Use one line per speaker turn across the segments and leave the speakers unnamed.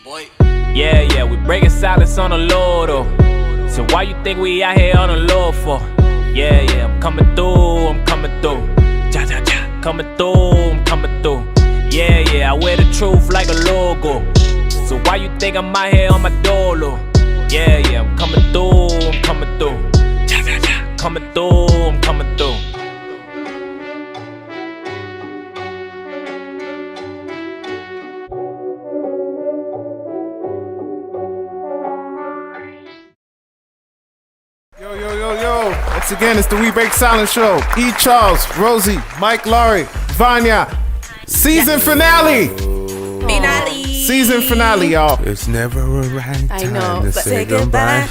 Boy.
Yeah, we breaking silence on the Lord, oh. So why you think we out here on the Lord for? Yeah, I'm coming through, ja, coming through, I'm coming through. Yeah, I wear the truth like a logo. So why you think I'm out here on my dolo? Yeah, I'm coming through, ja, coming through, I'm coming through.
Yo. Once again, it's the We Break Silence show. E.charlez, Rosie, Mike Laurie, Vanya. Season finale. Season finale, y'all.
It's never a right time to say goodbye.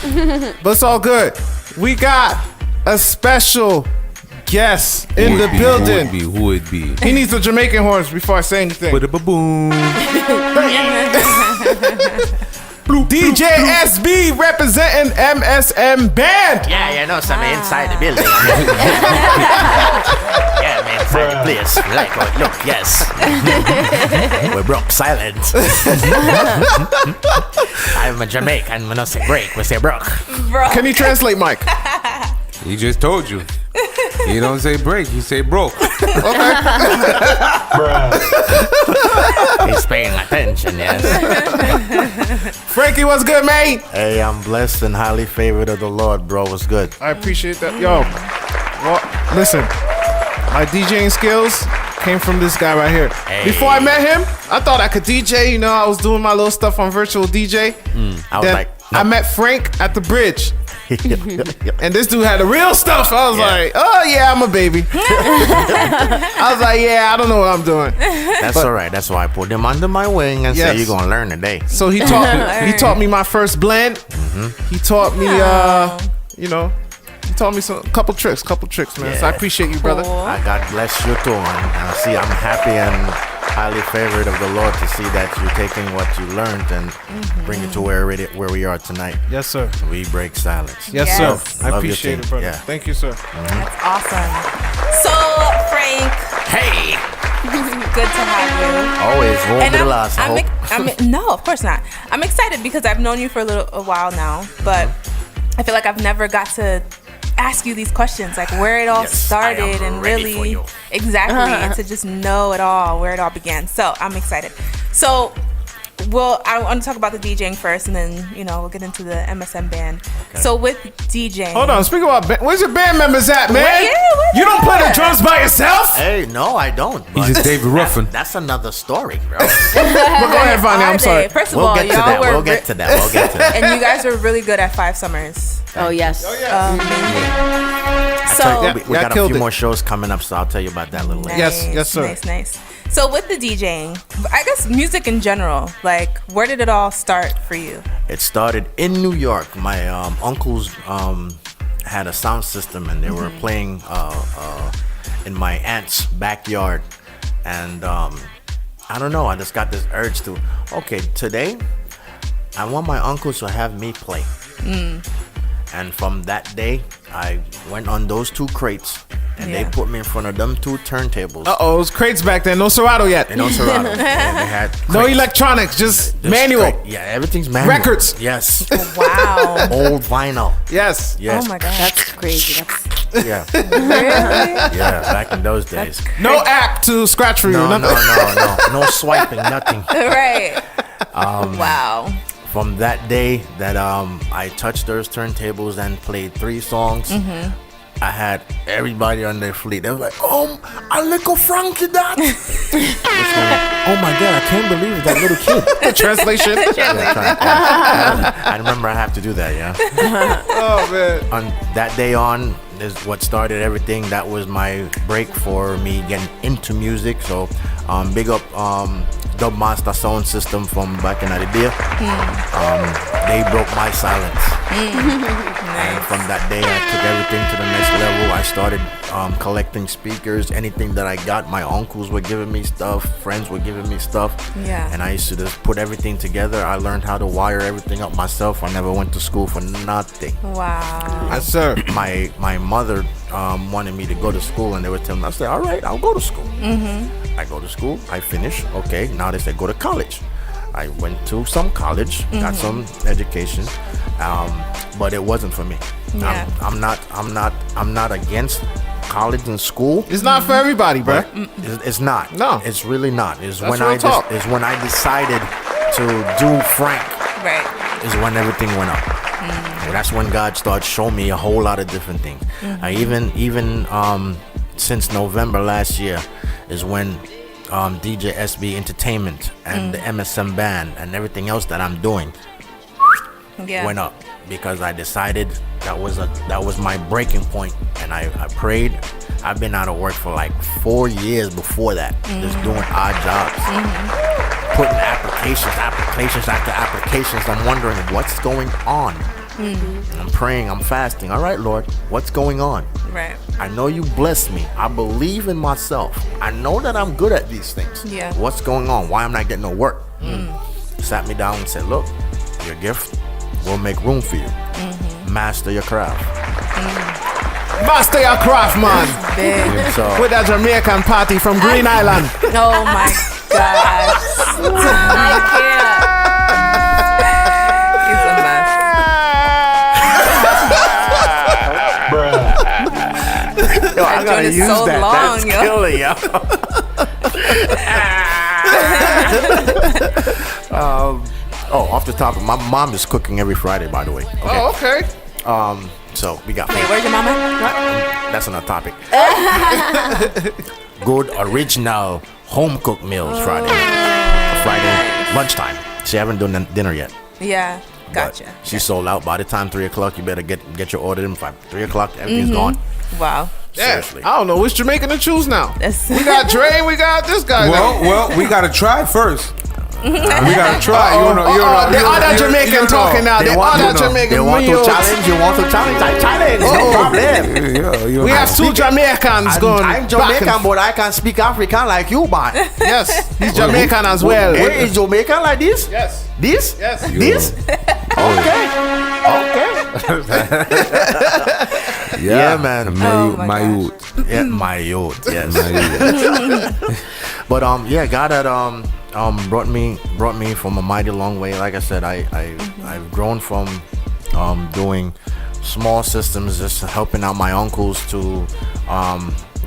But it's all good. We got a special guest in the building.
Who would be?
He needs the Jamaican horns before I say anything.
Ba-da-ba-boom.
DJSB representing MSM band.
Yeah, you know, something inside the building. Yeah, man, inside the place. We like how it look, yes. We broke silence. I'm a Jamaican, we don't say break, we say broke.
Can you translate, Mike?
He just told you. He don't say break, he say broke.
Okay.
He's paying attention, yes.
Frankie, what's good, mate?
Hey, I'm blessed and highly favored of the Lord, bro. What's good?
I appreciate that. Yo, well, listen, my DJing skills came from this guy right here.
Hey.
Before I met him, I thought I could DJ. You know, I was doing my little stuff on virtual DJ.
I was
Then
like, no.
I met Frank at the bridge. And this dude had the real stuff. I was like, oh yeah, I'm a baby. I was like, yeah, I don't know what I'm doing.
That's all right. That's why I put him under my wing and say you're gonna learn today.
So he taught me my first blend. He taught me, he taught me a couple tricks, man. So I appreciate you, brother.
I God bless you too, and see, I'm happy and highly favored of the Lord to see that you're taking what you learned and bring it to where we are tonight.
Yes, sir.
We break silence.
Yes, sir. I
Love your
appreciate
team.
it, brother.
Yeah.
Thank you, sir.
That's awesome. So, Frank,
Hey,
good to have you.
always roll the last.
No, of course not. I'm excited because I've known you for a while now, but I feel like I've never got to ask you these questions, like where it all started and
ready for
really
you.
Exactly, and to just know it all, where it all began. So I'm excited. So I want to talk about the DJing first, and then we'll get into the MSM band. Okay. So with DJing,
hold on. Speaking about where's your band members at, man?
Where
you don't play the drums by yourself?
Hey, no, I don't.
He's just David Ruffin.
That's another story, bro.
But go ahead, Vanya. I'm sorry.
First of
We'll
all,
get to that. We'll get to that.
And you guys were really good at 5 Summers.
Oh yes.
So
we got a few more shows coming up, so I'll tell you about that a little later.
Yes, sir.
Nice. So with the DJing, I guess music in general, like where did it all start for you?
It started in New York. My uncles had a sound system, and they were playing in my aunt's backyard. And I don't know, I just got this urge to, okay, today I want my uncles to have me play. And from that day, I went on those 2 crates, and they put me in front of them 2 turntables.
It was crates back then. No Serato yet.
And no Serato. And they had
No
crates.
electronics, just manual.
Yeah, everything's manual.
Records.
Yes.
Wow.
Old vinyl.
Yes.
Oh my God.
That's crazy.
Yeah. Yeah, back in those days.
No app to scratch for you.
No,
nothing.
no swiping, nothing.
Right. Wow.
From that day that I touched those turntables and played 3 songs, I had everybody on their feet. They were like, "Oh, a little Frankie that." Oh my God, I can't believe it, that little kid.
Translation.
I remember I have to do that, yeah.
Oh man.
On that day on is what started everything. That was my break for me getting into music. So big up Dub Master Sound System from back in the day. They broke my silence. And from that day I took everything to the next level. I started collecting speakers. Anything that I got, my uncles were giving me stuff, friends were giving me stuff.
Yeah.
And I used to just put everything together. I learned how to wire everything up myself. I never went to school for nothing.
Wow.
Yes, sir.
My mother wanted me to go to school, and they were telling me, I said, all right, I'll go to school. I go to school, I finish. Okay, now they said go to college. I went to some college, got some education, but it wasn't for me.
Yeah.
I'm not against college and school.
It's not for everybody, bro.
It's not.
No.
It's really not. It's
That's
when
real talk.
it's when I decided to do Frank.
Right.
Is when everything went up. That's when God started showing me a whole lot of different things. I even since November last year is when DJSB Entertainment and the MSM band and everything else that I'm doing went up, because I decided that was my breaking point, and I prayed. I've been out of work for like 4 years before that, just doing odd jobs, putting applications after applications. I'm wondering what's going on. I'm praying, I'm fasting. All right, Lord, what's going on?
Right.
I know you blessed me. I believe in myself. I know that I'm good at these things.
Yeah.
What's going on? Why am I not getting no work? Sat me down and said, look, your gift will make room for you. Master your craft.
Master your craft, man.
Big.
So
With that Jamaican party from Green Island.
Oh my gosh. I can't. He's a mess.
yo, I
That
gotta
joint is
use
so
that.
long,
That's
yo.
killer, yo. Off the top, my mom is cooking every Friday, by the way. Okay.
Oh, okay.
So we got.
Wait, where's your mama?
That's another topic. Good original home cooked meals Friday lunchtime. She haven't done dinner yet.
Yeah,
but
gotcha.
She's sold out. By the time 3 o'clock, you better get your order in. 3 o'clock, everything's gone.
Wow.
Yeah.
Seriously.
I don't know which Jamaican to choose now.
That's-
We got Dre, we got this guy.
Well, we gotta try first. We gotta try.
The other Jamaican talking now. The other Jamaican.
They want to
real-
challenge. You want to challenge? I challenge. No problem.
We have two Jamaicans going.
I'm
back
Jamaican,
and-
but I can speak African like you, man.
Yes, he's Jamaican as well.
Hey, is Jamaican like this?
Yes.
This?
Yes.
This? Okay. Yeah, man.
Oh my
My
gosh.
youth.
Yeah, my youth. Yes.
My youth.
But yeah, God had brought me from a mighty long way. Like I said, I've grown from doing small systems, just helping out my uncles, to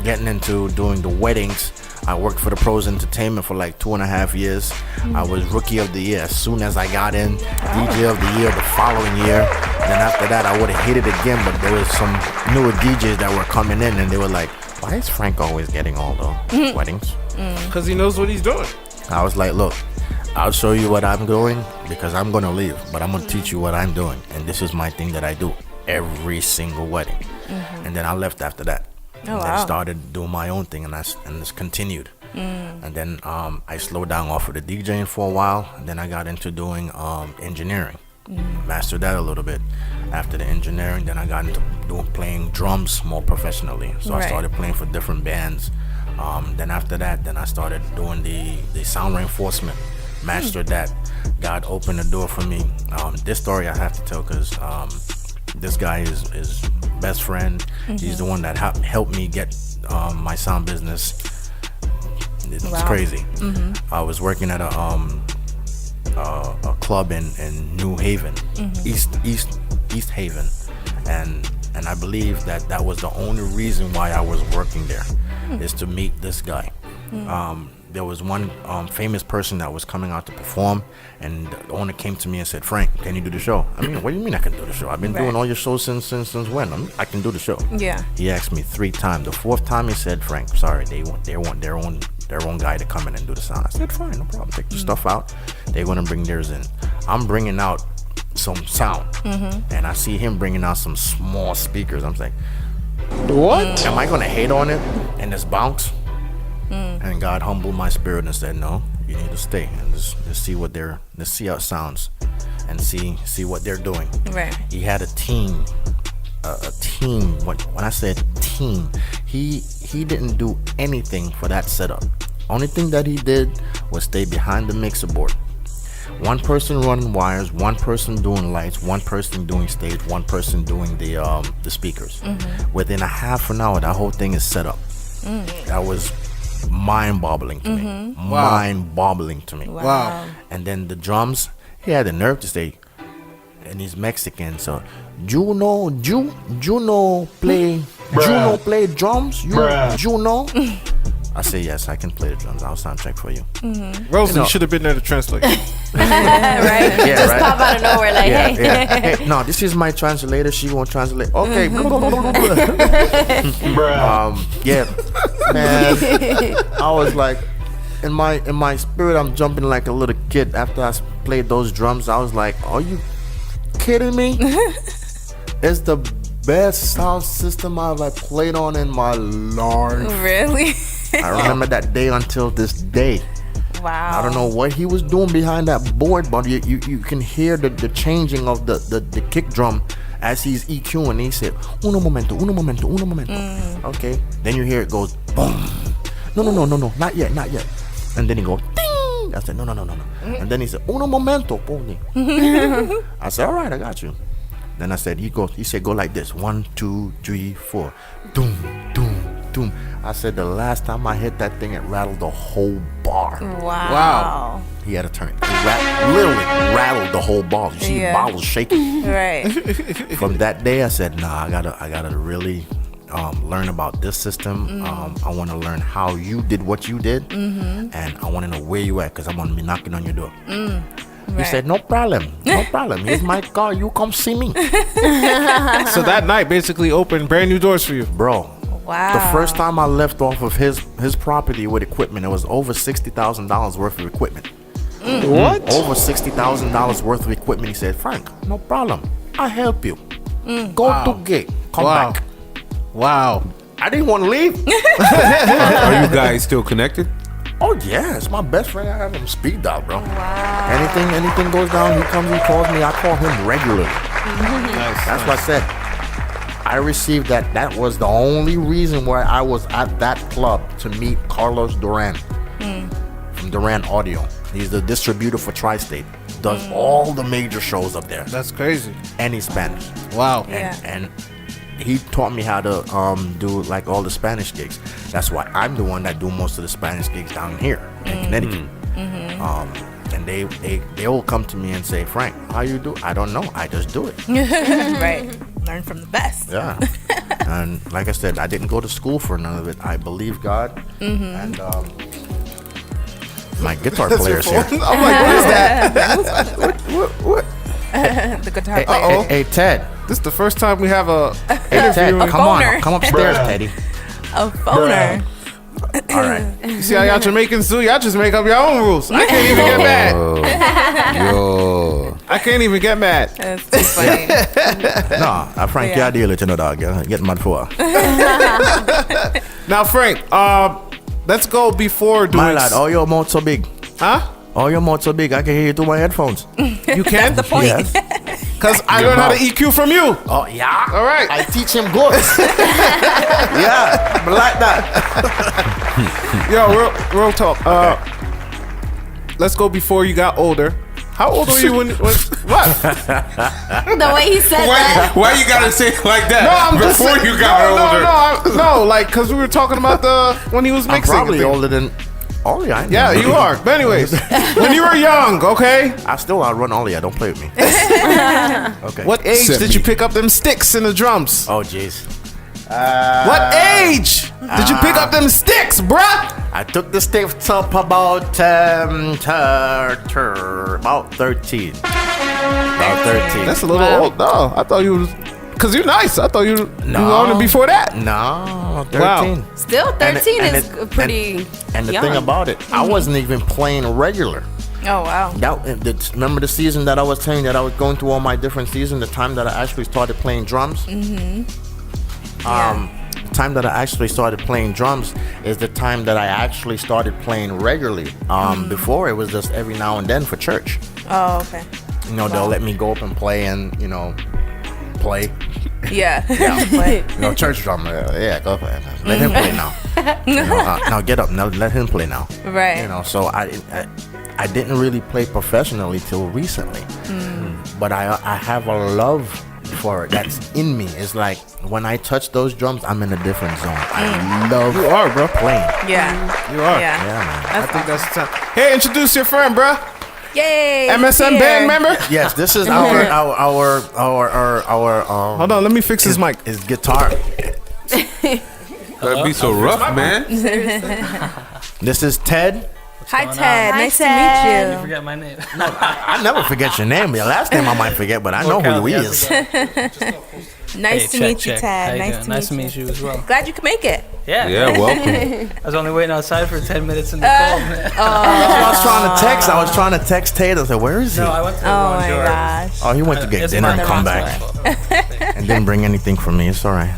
getting into doing the weddings. I worked for the Pros Entertainment for like 2.5 years. I was Rookie of the Year as soon as I got in, DJ of the Year the following year. Then after that, I would have hit it again, but there was some newer DJs that were coming in, and they were like, why is Frank always getting all the weddings?
Because he knows what he's doing.
I was like, look, I'll show you what I'm doing, because I'm going to leave, but I'm going to teach you what I'm doing. And this is my thing that I do every single wedding. And then I left after that. And then started doing my own thing, and it's continued. And then I slowed down off of the DJing for a while, and then I got into doing engineering. Mastered that a little bit. After the engineering, then I got into playing drums more professionally. So I started playing for different bands. Then after that, then I started doing the sound reinforcement. Mastered that. God opened the door for me. This story I have to tell, because this guy is best friend. He's the one that helped me get my sound business. It's crazy. I was working at a club in New Haven, East Haven, and I believe that was the only reason why I was working there, is to meet this guy. There was one famous person that was coming out to perform, and the owner came to me and said, Frank, can you do the show? I mean, what do you mean I can do the show? I've been doing all your shows since when? I can do the show.
Yeah.
He asked me 3 times. The 4th time he said, Frank, sorry, they want their own guy to come in and do the sound. I said, fine, no problem. Take the stuff out. They're going to bring theirs in. I'm bringing out some sound, and I see him bringing out some small speakers. I'm like, what? Am I going to hate on it and just bounce? And God humbled my spirit and said, no, you need to stay and just see let's see how it sounds, and see what they're doing.
Right.
He had a team. When I said team, he didn't do anything for that setup. Only thing that he did was stay behind the mixer board. One person running wires, one person doing lights, one person doing stage, one person doing the speakers. Within a half an hour, that whole thing is set up. That was mind-boggling to me. Mind-boggling to me.
Wow.
And then the drums, he had the nerve to say, and he's Mexican, so Juno play drums? Juno? I say yes, I can play the drums. I'll sound check for you.
Rosie should have been there to translate.
Right?
Yeah,
Just
right.
pop out of nowhere like, hey.
Hey, no, this is my translator. She won't translate. Okay. Yeah, man. I was like, in my spirit, I'm jumping like a little kid. After I played those drums, I was like, are you kidding me? It's the best sound system I've played on in my life.
Really?
I remember that day until this day.
Wow.
I don't know what he was doing behind that board, but you can hear the changing of the kick drum as he's EQing. He said, uno momento. Okay. Then you hear it goes, boom. No, not yet. And then he goes, ding. I said, no. And then he said, uno momento, pony. I said, all right, I got you. Then I said, he said, go like this. 1, 2, 3, 4. Doom, doom, doom. I said, the last time I hit that thing, it rattled the whole bar.
Wow.
He had to turn it. Literally rattled the whole bar. You see the bottles shaking.
Right.
From that day, I said, nah, I gotta really learn about this system. I want to learn how you did what you did, and I want to know where you at, because I'm gonna be knocking on your door. He said, no problem. Here's my car. You come see me.
So that night basically opened brand new doors for you.
Bro,
Wow.
the first time I left off of his property with equipment, it was over $60,000 worth of equipment.
What?
Over $60,000 worth of equipment. He said, Frank, no problem. I'll help you. Go to gate. Come back.
Wow.
I didn't want to leave.
Are you guys still connected?
Oh yeah, it's my best friend. I have him speed dial, bro. Wow. Anything goes down, he comes, he calls me. I call him regularly. That's what I said. I received that. That was the only reason why I was at that club, to meet Carlos Duran from Duran Audio. He's the distributor for Tri-State. Does all the major shows up there.
That's crazy.
And he's Spanish.
Wow.
And he taught me how to do like all the Spanish gigs. That's why I'm the one that do most of the Spanish gigs down here in Connecticut. And they all come to me and say, Frank, how you do? I don't know. I just do it.
Right. Learn from the best.
Yeah. And like I said, I didn't go to school for none of it. I believe God. And my guitar player's here.
I'm like, what is that? What?
The guitar player.
Hey, Ted.
This is the first time we have a
Hey, Ted,
interview.
come on.
phoner.
Come upstairs, Teddy.
A phoner.
All right.
You see how y'all Jamaicans do? Y'all just make up your own rules. I can't even get mad.
Yo.
I can't even get mad.
That's too funny.
No, Frank,
Yeah.
yeah, deal it, you know, dog. Get mad for.
Now, Frank, let's go before doing.
My lad, all your mouth so big.
Huh?
All your mouth so big, I can hear you through my headphones.
You can?
That's the point.
Yes.
Because I learned how to EQ from you.
Oh, yeah?
All right.
I teach him good. Yeah, but like that.
Yo, real talk. Let's go before you got older. How old were you when what?
The way he said that.
Why you gotta say it like that?
No, I'm just
Before
saying-
you got older.
No, like, because we were talking about when he was
I'm
mixing.
probably
thing.
older than Ollie. I
Yeah, you are. But anyways, when you were young, okay?
I still outrun Ollie. Don't play with me. Okay.
What age
Set
did
me.
you pick up them sticks in the drums?
Oh, jeez.
What age did you pick up them sticks, bruh?
I took the sticks up about 13. About 13.
That's a little old. No, I thought you was, because you're nice. I thought you were older before that.
No, 13.
Wow.
Still, 13
And
is pretty
And the
young.
thing about it, I wasn't even playing regular.
Oh, wow.
Remember the season that I was telling you that I was going through all my different seasons, the time that I actually started playing drums? The time that I actually started playing drums is the time that I actually started playing regularly. Before, it was just every now and then for church.
Oh, okay.
You know, they'll let me go up and play and, play.
Yeah.
Church drum. Yeah, go play. Let him play now. Now get up. Now let him play now.
Right.
So I didn't really play professionally till recently. But I have a love that's in me. It's like when I touch those drums, I'm in a different zone. I love
You are, bro.
playing.
Yeah.
You are.
Yeah.
Yeah, man.
I think that's the time. Hey, introduce your friend, bro.
Yay.
MSM
here.
band member.
Yes, this is our
Hold on, let me fix his mic.
His guitar.
That'd be so rough, man.
This is Ted.
Hi,
going
Ted.
on?
Nice
You
to meet you.
forget my name.
I never forget your name. Your last name I might forget, but I know who he is.
Nice to meet you, Ted.
Nice to meet you as well.
Glad you could make it.
Yeah.
Yeah, welcome.
I was only waiting outside for 10 minutes in the cold, man.
I was trying to text Ted. I said, "Where is he?"
No, I went to the
Oh
wrong
my
door.
gosh.
Oh, he went to get
It's
dinner
fine,
and come
that's
back, and didn't bring anything for me. It's all right.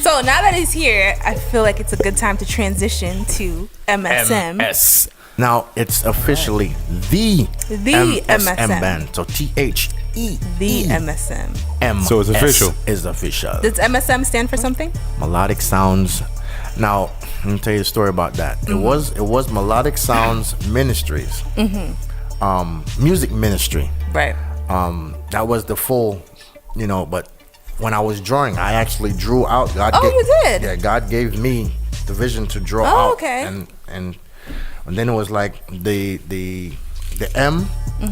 So now that he's here, I feel like it's a good time to transition to MSM.
MS. Now it's officially the MSM band. So THE.
The MSM.
M.
So it's official.
Is official.
Does MSM stand for something?
Melodic Sounds. Now, let me tell you a story about that. It was Melodic Sounds Ministries, music ministry.
Right.
That was the full, But when I was drawing, I actually drew out.
You did?
Yeah, God gave me the vision to draw
Oh,
out.
okay.
And then it was like the M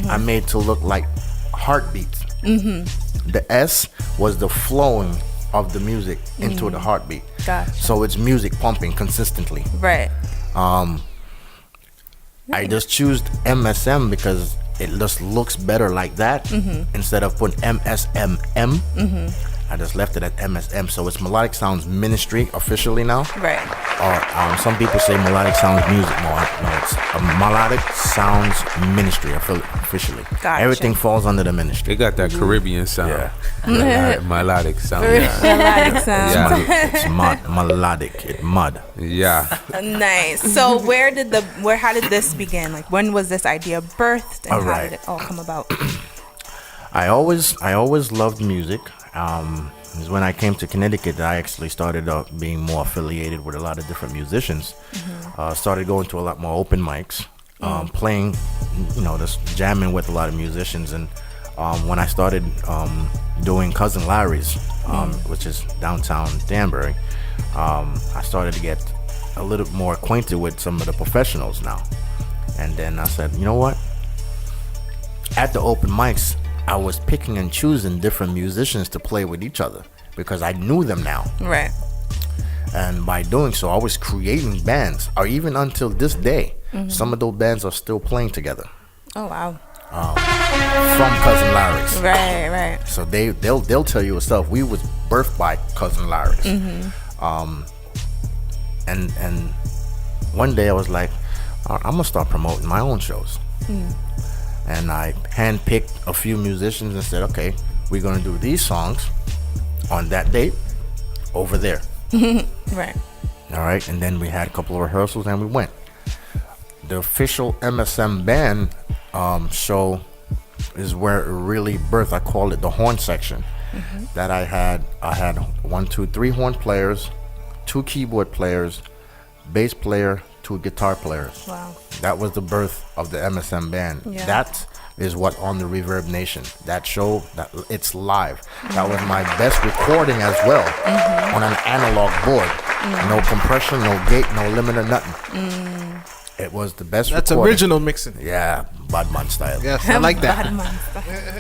I made to look like heartbeats. The S was the flowing of the music into the heartbeat.
Gotcha.
So it's music pumping consistently.
Right.
I just choose MSM because it just looks better like that instead of putting MSMM. I just left it at MSM, so it's Melodic Sounds Ministry officially now.
Right.
Or some people say Melodic Sounds Music. No, it's a Melodic Sounds Ministry officially.
Gotcha.
Everything falls under the
They
ministry.
got that Caribbean sound.
Yeah.
Melodic sound.
Melodic sound.
Yeah.
It's melodic. It's mud.
Yeah.
Nice. So how did this begin? Like, when was this idea birthed, and
All
how
right.
did it all come about?
I always loved music. It was when I came to Connecticut that I actually started being more affiliated with a lot of different musicians. Started going to a lot more open mics, playing, just jamming with a lot of musicians. And when I started doing Cousin Larry's, which is downtown Danbury, I started to get a little more acquainted with some of the professionals now. And then I said, you know what? At the open mics, I was picking and choosing different musicians to play with each other because I knew them now.
Right.
And by doing so, I was creating bands, or even until this day, some of those bands are still playing together
Oh wow.
from Cousin Larry's.
Right.
So they'll tell you stuff. We was birthed by Cousin Larry's. And one day I was like, I'm gonna start promoting my own shows. And I handpicked a few musicians and said, okay, we're gonna do these songs on that date over there.
Right.
All right, and then we had a couple of rehearsals and we went. The official MSM band show is where it really birthed. I call it the horn section. That I had 3 horn players, 2 keyboard players, bass player, 2 guitar players.
Wow.
That was the birth of the MSM band.
Yeah.
That is what on the Reverb Nation. That show, it's live. That was my best recording as well on an analog board. No compression, no gate, no limiter, nothing. It was the best
That's
recording.
original mixing.
Yeah, Badman style.
Yes, I like that.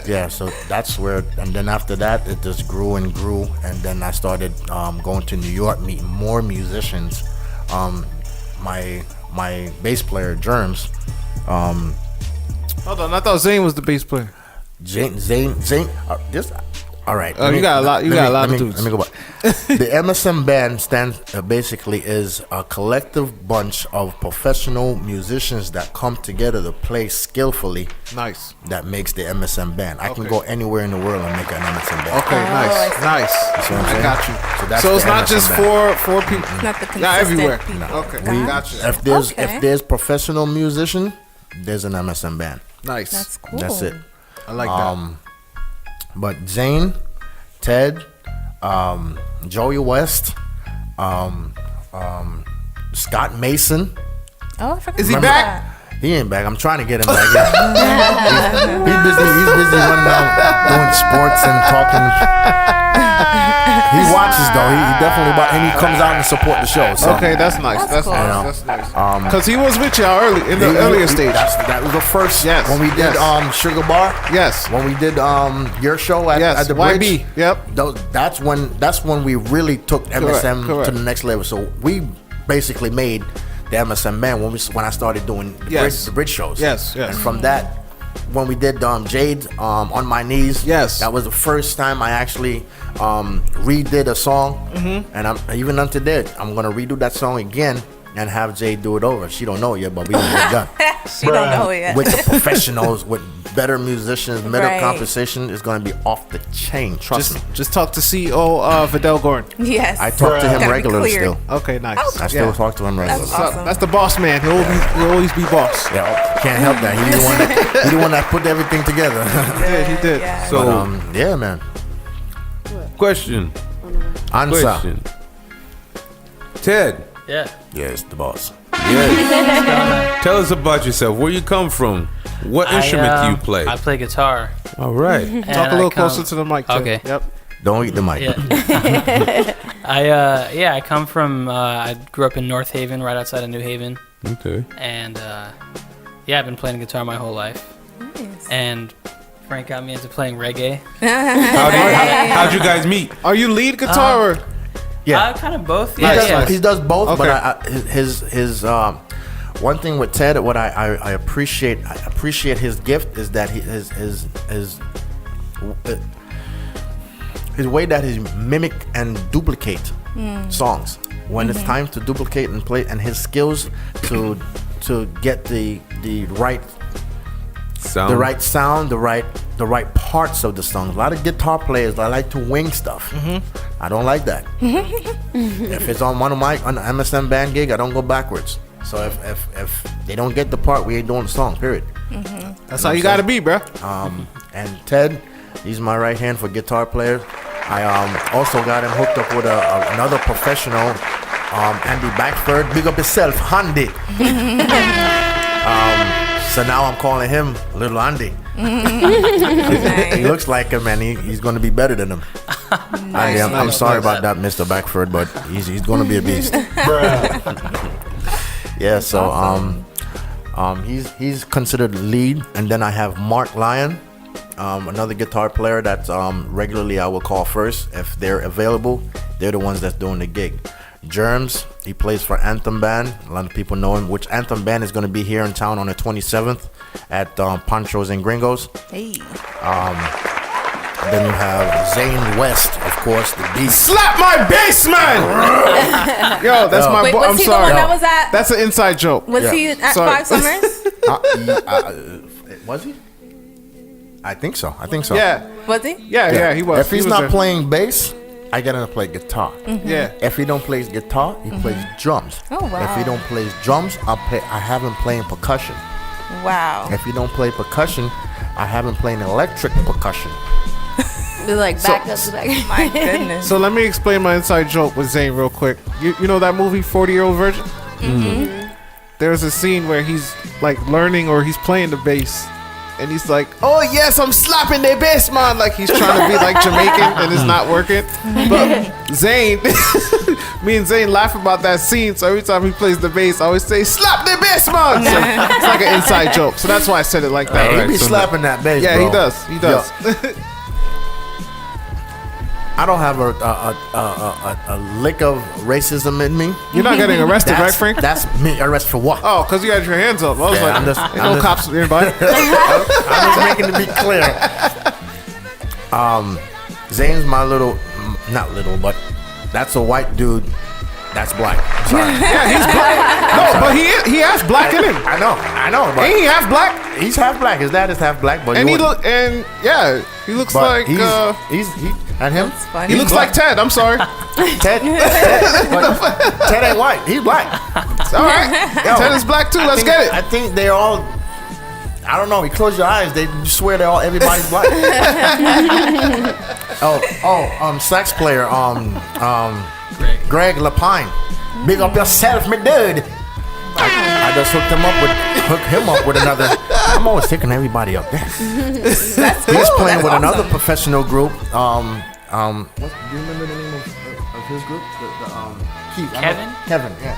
Yeah, so that's where, and then after that, it just grew and grew. And then I started going to New York, meeting more musicians. My bass player, Germs,
Hold on, I thought Zane was the bass player.
Zane, this, all right.
Oh, you got a lot. You got a lot of dudes.
Let me go back. The MSM band stands basically is a collective bunch of professional musicians that come together to play skillfully.
Nice.
That makes the MSM band. I can
Okay.
go anywhere in the world and make an MSM band.
Okay, nice.
See what I'm
I
saying?
got you.
So that's
So it's
the
not
MSM
just
band.
four people.
Not the consistent
Not everywhere.
people.
Okay,
We-
got you.
If there's professional musician, there's an MSM band.
Nice.
That's cool.
That's it.
I like that.
But Zane, Ted, Joey West, Scott Mason.
Oh, I forgot.
Is he
about
back?
that.
He ain't back. I'm trying to get him back. He's busy running around doing sports and talking. He watches though. He definitely and he comes out and support the show. So.
Okay, that's nice. That's
cool.
nice. That's nice. Because he was with y'all in the earlier stage.
That was the first.
Yes.
When we did Sugar Bar.
Yes.
When we did your show at the Bridge.
YB. Yep.
That's when we really took MSM
Correct.
to the next level. So we basically made the MSM band when I started doing the bridge shows.
Yes.
And from that, when we did Jade On My Knees.
Yes.
That was the first time I actually redid a song. Mm-hmm. And even unto today, I'm gonna redo that song again and have Jade do it over. She don't know it yet, but we gonna get it done.
She don't know it yet.
With the professionals, with better musicians, better
Right.
composition, it's gonna be off the chain. Trust me.
Just talk to CEO Vidal Gordon.
Yes.
I talk to him
Gotta be
regularly
cleared.
still.
Okay, nice.
I still talk to him regularly.
That's awesome.
That's the boss man. He'll always be boss.
Yeah, can't help that. He's the one that put everything together.
He did.
Yeah.
So,
But, yeah, man.
question.
Answer.
Ted.
Yeah.
Yes, the boss.
Yes. Tell us about yourself. Where you come from? What instrument do you play?
I play guitar.
All right.
Talk a little closer to the mic. Ted.
Okay.
Yep.
Don't eat the mic.
Yeah. I come from. I grew up in North Haven, right outside of New Haven,
Okay.
and I've been playing guitar my whole life.
Nice.
And Frank got me into playing reggae.
How'd you guys meet?
Are you lead guitar or?
Yeah.
Kind of both.
He
Yeah,
does,
yeah.
he does both,
Okay.
but his one thing with Ted, what I appreciate his gift is that his way that he mimic and duplicate songs when it's time to duplicate and play, and his skills to get the right
Sound.
the right sound, the right parts of the song. A lot of guitar players, I like to wing stuff. I don't like that. If it's on an MSM band gig, I don't go backwards. So if they don't get the part, we ain't doing the song. Period.
That's how you gotta be, bro.
And Ted, he's my right hand for guitar players. I also got him hooked up with another professional, Andy Backford. Big up yourself, Handy. So now I'm calling him Little Andy. He looks like him, and he's going to be better than him. Andy, I'm sorry about that, Mr. Backford, but he's going to be a beast. Yeah, so he's considered lead, and then I have Mark Lyon, another guitar player that regularly I will call first if they're available. They're the ones that's doing the gig. Germs, he plays for Anthem Band. A lot of people know him, which Anthem Band is going to be here in town on the 27th at Pancho's and Gringos.
Hey.
Then you have Zane West, of course, the beast.
Slap my bass, man! Yo, that's my
Wait,
boy.
was
I'm
he
sorry.
the one that was at?
That's an inside joke.
Was he at
Sorry.
5 Summers?
Was he? I think so.
Yeah,
Was he?
yeah, he was.
If he's
He was
not
there.
playing bass, I get him to play guitar.
Yeah.
If he don't play guitar, he plays drums.
Oh, wow.
If he don't play drums, I have him playing percussion.
Wow.
If he don't play percussion, I have him playing electric percussion.
Like back up to back.
My goodness.
So let me explain my inside joke with Zane real quick. You know that movie 40-Year-Old Virgin? There's a scene where he's like learning or he's playing the bass. And he's like, oh yes, I'm slapping the bass, man. Like he's trying to be like Jamaican and it's not working. But Zane, me and Zane laugh about that scene. So every time he plays the bass, I always say, slap the bass, man. So it's like an inside joke. So that's why I said it like that.
He
Right?
be
So
slapping that bass,
yeah,
bro.
he does. He does.
I don't have a lick of racism in me.
You're not getting arrested, right, Frank?
That's me. Arrest for what?
Oh, because you had your hands up. I was
Yeah,
like,
I'm just-
ain't
I'm
no
just-
cops nearby.
I'm just making it be clear. Zane's my not little, but that's a white dude. That's black. Sorry.
Yeah, he's black. No, but he has black in him.
I know. But
Ain't he half black?
he's half black. His dad is half black, but
And
he
he looks
but
like
he and him.
That's funny.
he looks like Ted. I'm sorry.
Ted ain't white. He's black.
All right, Ted is black too. Let's get it.
I think they're all. I don't know. You close your eyes, they swear everybody's black. Sax player, Greg Lapine. Big up yourself, my dude. I Brothers hooked him up with another. I'm always taking everybody up there.
That's cool.
He's playing
That's
with another
awesome.
professional group. Do you remember the name of his group? Keith. Kevin. Yeah.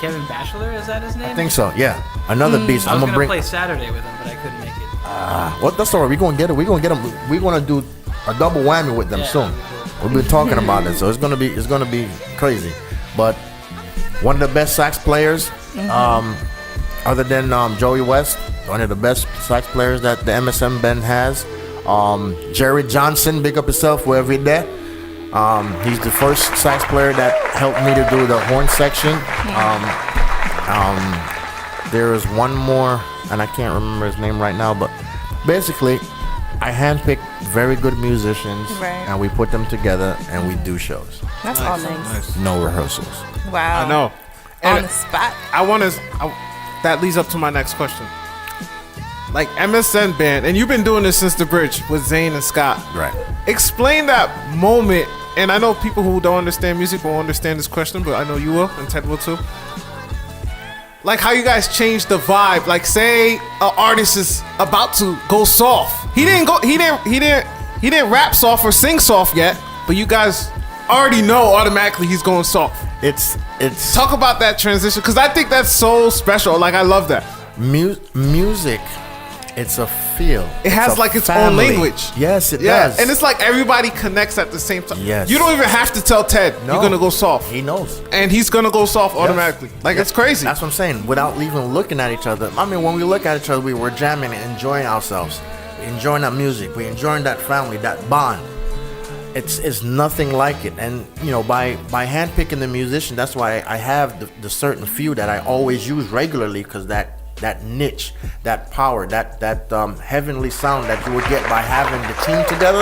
Kevin Bachelor, is that his name?
I think so. Yeah. Another beast.
I was
I'm
gonna
gonna bring.
play Saturday with him, but I couldn't make it.
Well, that's all right. We're gonna get it. We're gonna get them. We're gonna do a double whammy with them
Yeah,
soon.
that'd be
We've been talking about it, so it's gonna be crazy. But one of the best sax players, other than Joey West, one of the best sax players that the MSM band has. Jerry Johnson, big up yourself wherever you're there. He's the first sax player that helped me to do the horn section. There is one more, and I can't remember his name right now, but basically, I handpick very good musicians,
Right.
and we put them together, and we do shows.
That's awesome.
No rehearsals.
Wow.
I know.
On
And
the spot.
that leads up to my next question. Like MSN band, and you've been doing this since the bridge with Zane and Scott.
Right.
Explain that moment, and I know people who don't understand music won't understand this question, but I know you will, and Ted will too. Like how you guys changed the vibe. Like say an artist is about to go soft. He didn't rap soft or sing soft yet, but you guys already know automatically he's going soft.
It's
Talk about that transition, because I think that's so special. Like I love that.
music. It's a feel.
It has like its own language.
Yes, it does.
And it's like everybody connects at the same time.
Yes.
You don't even have to tell Ted
No.
you're gonna go soft.
He knows.
And he's gonna go soft automatically. Like
Yes.
it's crazy.
That's what I'm saying. Without even looking at each other. I mean, when we look at each other, we were jamming and enjoying ourselves. Enjoying that music. We're enjoying that family, that bond. It's nothing like it. And, you know, by handpicking the musician, that's why I have the certain few that I always use regularly, because that niche, that power, that heavenly sound that you would get by having the team together,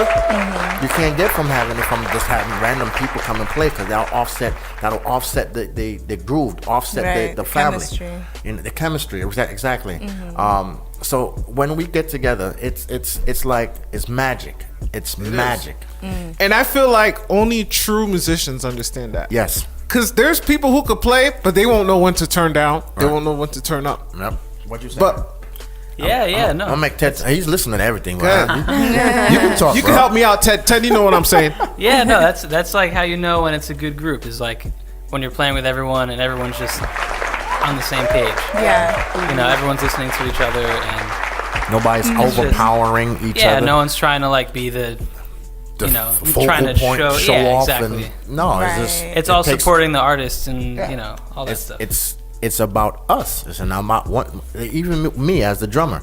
you can't get from just having random people come and play, because that'll offset the groove, offset
Right,
the
the
family,
chemistry.
you know, the chemistry, exactly. So when we get together, it's like it's magic. It's magic.
And I feel like only true musicians understand that.
Yes.
Because there's people who could play, but they won't know when to turn down. They won't know when to turn up.
Yep. What'd you say?
But
Yeah, no.
I'll make Ted. He's listening to everything.
Go ahead.
Right? You can talk.
you
bro.
can help me out, Ted. Ted, you know what I'm saying.
Yeah, no, that's like how you know when it's a good group, is like when you're playing with everyone and everyone's just on the same page.
Yeah.
You know, everyone's listening to each other, and
Nobody's
just-
overpowering each
yeah,
other.
no one's trying to like be the you know,
focal
trying to
point, show
yeah,
off,
exactly.
and no,
Right.
it's just
It's
it
all
takes-
supporting the artist and you know all that stuff.
It's about us. It's about one. Even me as the drummer,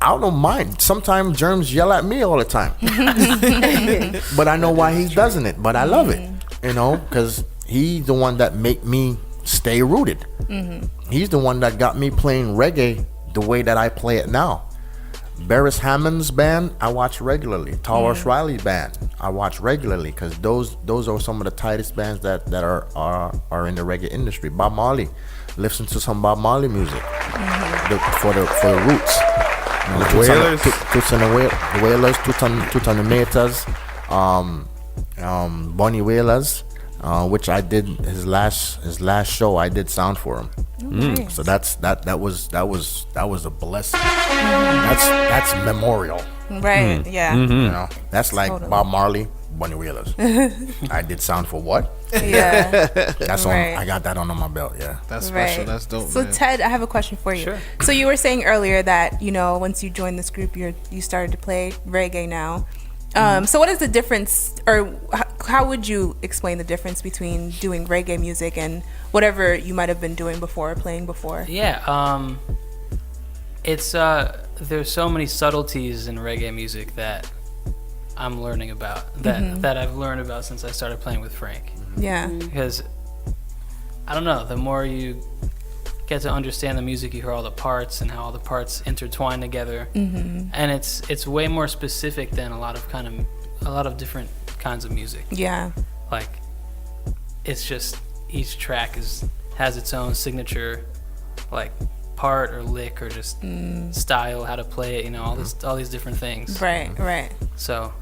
I don't mind. Sometimes Germs yell at me all the time, but I know why he doesn't it. But I love it, you know, because he's the one that make me stay rooted. He's the one that got me playing reggae the way that I play it now. Barris Hammond's band, I watch regularly. Taurus Riley band, I watch regularly, because those are some of the tightest bands that are in the reggae industry. Bob Marley, listen to some Bob Marley music for the roots.
The Wailers,
The Wailers, Toots and the Maters, Bonnie Wailers, which I did his last show. I did sound for him. So that was a blessing. That's memorial.
Right. Yeah.
You know, that's like
Totally.
Bob Marley, Bonnie Wailers. I did sound for what?
Yeah.
That's
Right.
on. I got that under my belt. Yeah.
That's special.
Right.
That's dope,
So
man.
Ted, I have a question for you.
Sure.
So you were saying earlier that, you know, once you joined this group, you started to play reggae now. So what is the difference, or how would you explain the difference between doing reggae music and whatever you might have been doing before, playing before?
Yeah, it's there's so many subtleties in reggae music that I'm learning about, that I've learned about since I started playing with Frank.
Yeah.
Because I don't know, the more you get to understand the music, you hear all the parts and how all the parts intertwine together, and it's way more specific than a lot of different kinds of music.
Yeah.
Like, it's just each track has its own signature, like part or lick or just style, how to play it, you know, all these different things.
Right. Right.
So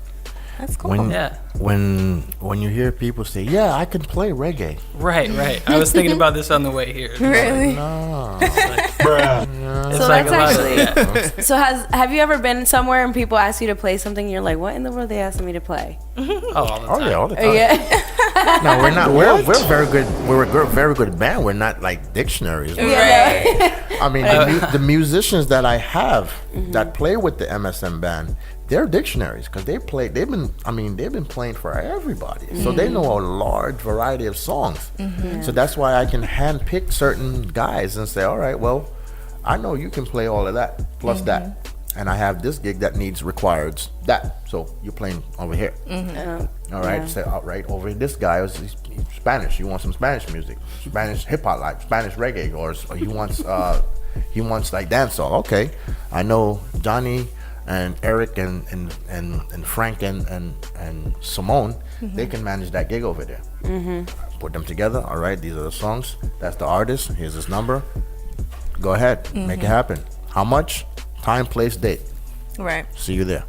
That's cool.
When you hear people say, "Yeah, I can play reggae,"
Right. I was thinking about this on the way here.
Really?
no,
It's
So
like
that's
a lot
actually. So have you ever been somewhere and people ask you to play something? And you're like, what in the world are they asking me to play?
all the time.
all the time.
Yeah.
No, we're not. We're very good. We're a very good band. We're not like dictionaries. I mean, the musicians that I have that play with the MSM band, they're dictionaries because they've been playing for everybody, so they know a large variety of songs. So that's why I can handpick certain guys and say, all right, well, I know you can play all of that plus that, and I have this gig that requires that, so you're playing over here. All right, say right over here, this guy is he's Spanish. You want some Spanish music, Spanish hip hop, like Spanish reggae, or he wants like dancehall. Okay, I know Johnny and Eric and Frank and Simone, they can manage that gig over there. Put them together. All right, these are the songs. That's the artist. Here's his number. Go ahead, make it happen. How much? Time, place, date.
Right.
See you there.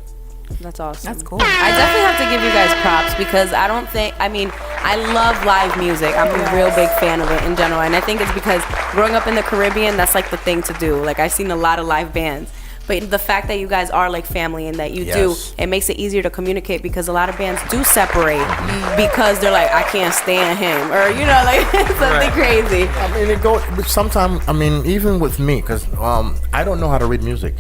That's awesome.
That's cool.
I definitely have to give you guys props because I love live music. I'm a real big fan of it in general. And I think it's because growing up in the Caribbean, that's like the thing to do. Like I've seen a lot of live bands. But the fact that you guys are like family and that you do, it makes it easier to communicate because a lot of bands do separate because they're like, I can't stand him, or like something crazy.
I mean, it goes sometimes. I mean, even with me, because I don't know how to read music.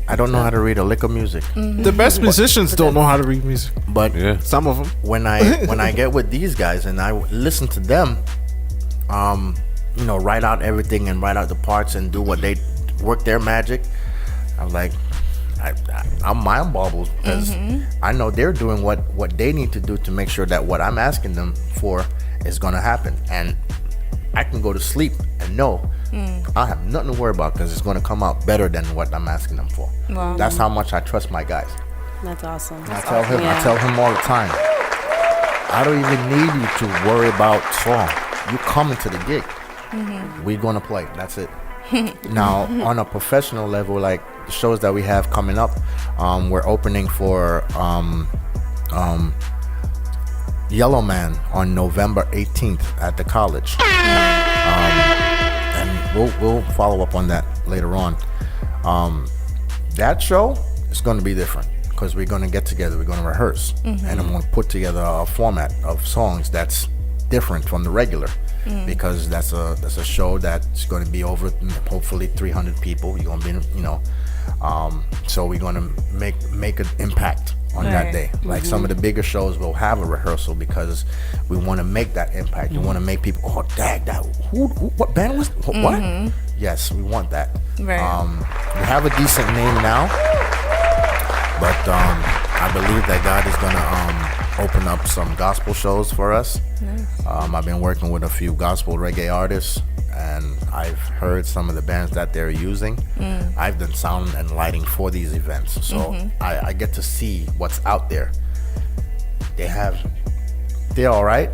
I don't know how to read a lick of music.
The best musicians don't know how to read music,
But
some of them.
when I get with these guys and I listen to them, write out everything and write out the parts and do what they work their magic, I'm like, I'm mind boggled because I know they're doing what they need to do to make sure that what I'm asking them for is gonna happen, and I can go to sleep and know I have nothing to worry about because it's gonna come out better than what I'm asking them for.
Wow.
That's how much I trust my guys.
That's awesome.
I tell him all the time, I don't even need you to worry about song. You coming to the gig, we're gonna play. That's it. Now, on a professional level, like the shows that we have coming up, we're opening for Yellow Man on November 18th at the college, and we'll follow up on that later on. That show is going to be different because we're going to get together, we're going to rehearse, and I'm going to put together a format of songs that's different from the regular. Because that's a show that's going to be over hopefully 300 people. You're going to be, so we're going to make an impact on that day. Like some of the bigger shows will have a rehearsal because we want to make that impact. We want to make people, oh, dang, that what band was what? Yes, we want that.
Right.
We have a decent name now, but I believe that God is going to open up some gospel shows for us. I've been working with a few gospel reggae artists, and I've heard some of the bands that they're using. I've done sound and lighting for these events, so I get to see what's out there. They're all right.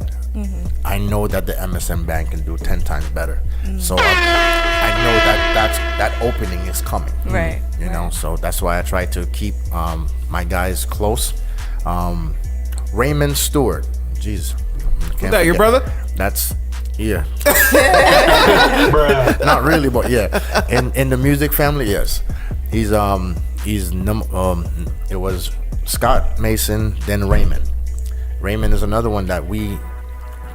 I know that the MSM band can do 10 times better, so I know that opening is coming.
Right.
So that's why I try to keep my guys close. Raymond Stewart, jeez,
Is that your brother?
That's not really, but in the music family, yes. It was Scott Mason, then Raymond. Raymond is another one that we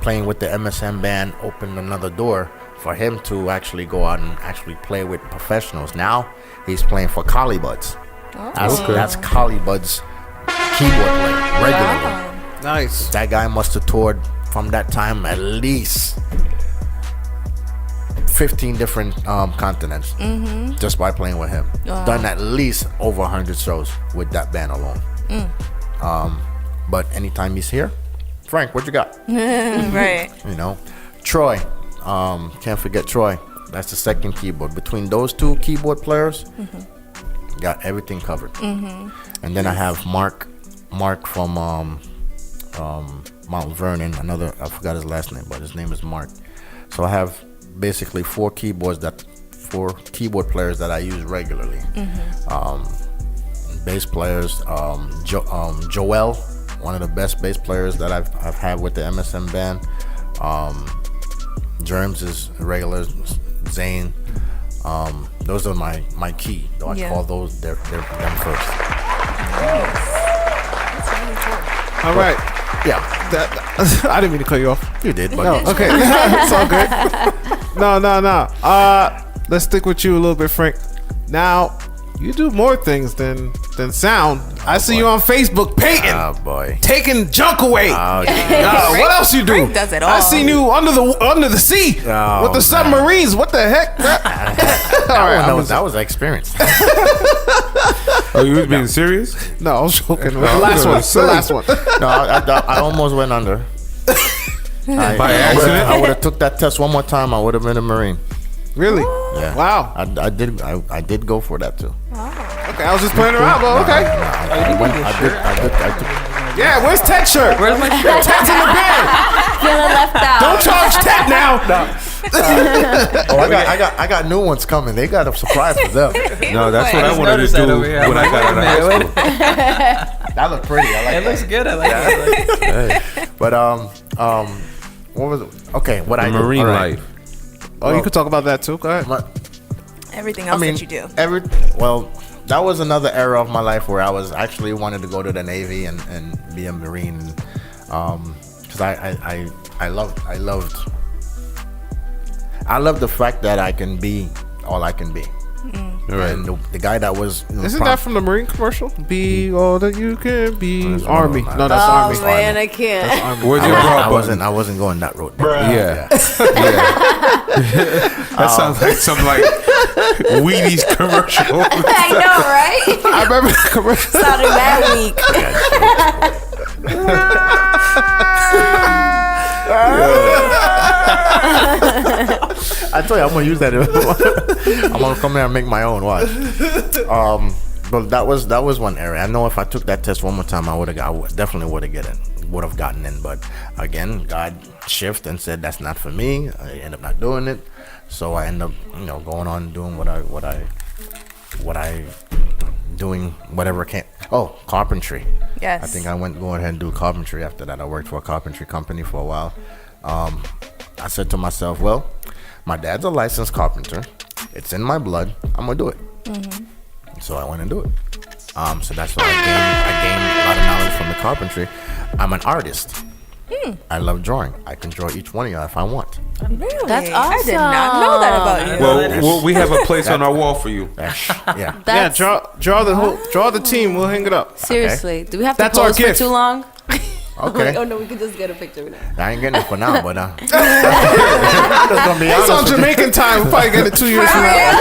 playing with the MSM band opened another door for him to actually go out and actually play with professionals. Now he's playing for Collie Buds. That's Collie Buds keyboard player regularly.
Nice.
That guy must have toured from that time at least 15 different continents just by playing with him. Done at least over 100 shows with that band alone. But anytime he's here, Frank, what you got?
Right.
Troy, can't forget Troy. That's the second keyboard. Between those two keyboard players, got everything covered. And then I have Mark from Mount Vernon. I forgot his last name, but his name is Mark. So I have basically four keyboard players that I use regularly. bass players. Joel, one of the best bass players that I've had with the MSM band. Germs is regular. Zane. Those are my key. Though I call those them first.
All right.
Yeah.
I didn't mean to cut you off.
You did, but
No, okay. It's all good. No. Let's stick with you a little bit, Frank. Now, you do more things than sound. I see you on Facebook painting.
Oh boy.
Taking junk away. What else you do?
Frank does it all.
I seen you under the sea with the submarines. What the heck?
That was an experience.
Oh, you was being serious?
No, I was joking. The last one.
No, I almost went under.
By accident?
I would have took that test one more time. I would have been a Marine.
Really?
Yeah.
Wow.
I did go for that too.
Okay, I was just playing around, but okay.
I took.
Yeah, where's Ted's shirt?
Where's my shirt?
Ted's in the band.
Feeling left out.
Don't charge Ted now.
I got new ones coming. They got a surprise for them.
No, that's what I wanted to
noticed that
do
over here.
when I got out of high school.
That looked pretty. I like
It
that.
looks good. I like it.
But what was it? Okay, what I do.
Marine
All right.
life.
Oh, you could talk about that too. Go ahead.
Everything else that you do.
That was another era of my life where I was actually wanted to go to the Navy and be a Marine, because I loved the fact that I can be all I can be.
Right.
And the guy that was
Isn't that from the Marine commercial? Be all that you can be.
That's
Army.
one of
No,
them.
that's
Oh
Army.
man, I can't.
Where's your bra
I
button?
wasn't going that road.
Yeah. That sounds like some Wheaties commercial.
I know, right?
I remember the commercial.
Sounded that weak.
I told you I'm gonna use that. I'm gonna come here and make my own. Watch. But that was one area. I know if I took that test one more time, I definitely would have gotten in. But again, God shifted and said that's not for me. I ended up not doing it. So I end up, going on doing what I doing whatever can. Oh, carpentry.
Yes.
I think I went go ahead and do carpentry after that. I worked for a carpentry company for a while. I said to myself, well, my dad's a licensed carpenter. It's in my blood. I'm gonna do it. Mm-hmm. So I went and do it. So that's why I gained a lot of knowledge from the carpentry. I'm an artist. I love drawing. I can draw each one of you if I want.
Really?
That's
I did not know that about you.
Well, we have a place on our wall for you.
Yeah.
Yeah,
That's,
draw the team. We'll hang it up.
seriously. Do we have to
That's our
pose for
gift.
too long?
Okay.
Oh no, we can just get a picture now.
I ain't getting it for now, but just gonna be
It's
honest
on
with you.
Jamaican time. We'll probably get it 2 years from now.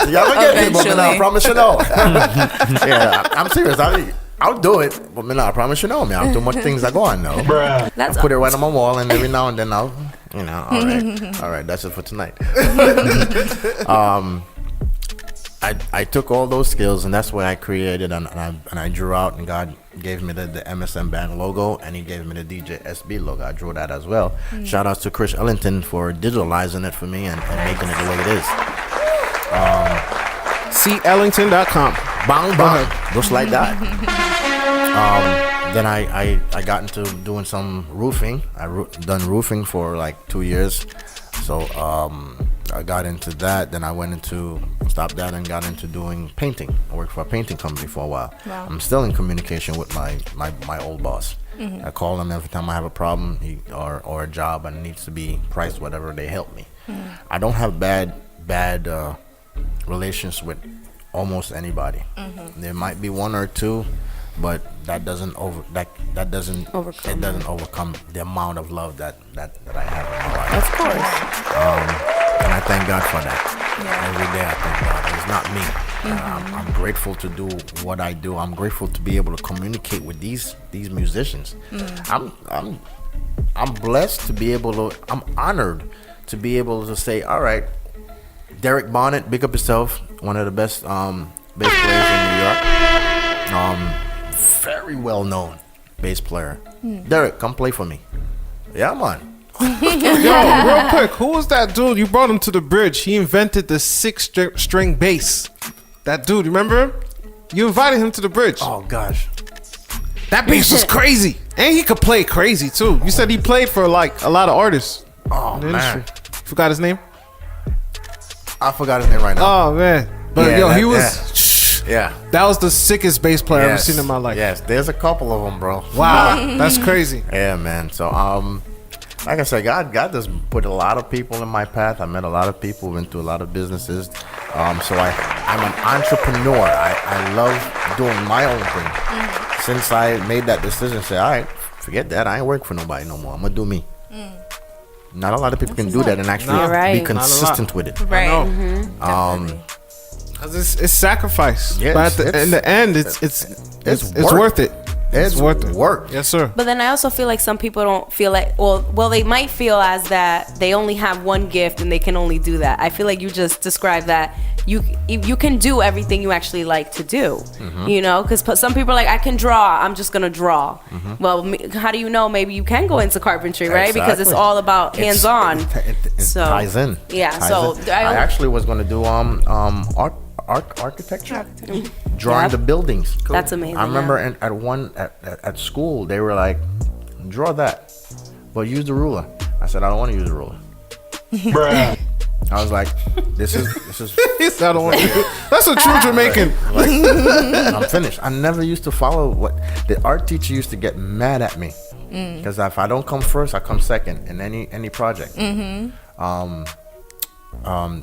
Y'all will get it, but
Eventually.
I promise you no. Yeah, I'm serious. I'll do it, but I promise you no, man. I'll do much things I go on though.
That's
I put it right on my wall, and every now and then I'll, all right, that's it for tonight. I took all those skills, and that's what I created, and I drew out, and God gave me the MSM band logo, and He gave me the DJSB logo. I drew that as well. Shout outs to Chris Ellington for digitalizing it for me and making it the way it is.
CEllington.com.
Bang bang, just like that. Then I got into doing some roofing. Done roofing for like 2 years, so I got into that. Then I stopped that and got into doing painting. I worked for a painting company for a while.
Wow.
I'm still in communication with my old boss. I call him every time I have a problem or a job and it needs to be priced, whatever. They help me. I don't have bad relations with almost anybody. There might be one or two, but that doesn't overcome the amount of love that I have in my life.
Of course.
And I thank God for that. Every day I thank God. It's not me. I'm grateful to do what I do. I'm grateful to be able to communicate with these musicians. I'm blessed to be able to. I'm honored to be able to say, all right, Derek Bonnet, big up yourself. One of the best bass players in New York. Very well known bass player. Derek, come play for me. Yeah, man.
Yo, real quick, who was that dude? You brought him to the bridge. He invented the 6-string bass. That dude, you remember him? You invited him to the bridge.
Oh gosh.
That bass was crazy. And he could play crazy too. You said he played for like a lot of artists.
Oh
in the
man.
industry. Forgot his name?
I forgot his name right now.
Oh man. But
Yeah,
yo, he
that-
was
Yeah.
that was the sickest bass player I've ever
Yes.
seen in my life.
Yes, there's a couple of them, bro.
Wow. That's crazy.
Yeah, man. So, like I said, God just put a lot of people in my path. I met a lot of people, went through a lot of businesses. So I'm an entrepreneur. I love doing my own thing. Since I made that decision, say, all right, forget that. I ain't working for nobody no more. I'm gonna do me. Not a lot of people can do that and actually
You're right.
be
Not
a lot.
consistent with it.
Right.
Um,
'Cause it's sacrifice.
Yes,
but in the end, it's
work.
worth it.
It's
worth it.
work.
Yes, sir.
But then I also feel like some people don't feel like, well, they might feel as that they only have one gift and they can only do that. I feel like you just described that you can do everything you actually like to do, you know? Because some people are like, I can draw, I'm just gonna draw. Well, how do you know? Maybe you can go into carpentry, right? Because it's
Exactly.
all about hands-on.
It
So,
ties in.
yeah,
Ties
so
in.
I-
I actually was going to do architecture, drawing
Yep.
the buildings.
That's amazing.
I remember
yeah.
at school they were like, draw that, but use the ruler. I said I don't want to use the ruler. I was like, this is
He said, I don't want to. That's a true Jamaican.
like, I'm finished. I never used to follow what the art teacher used to get mad at me because if I don't come first, I come second in any project.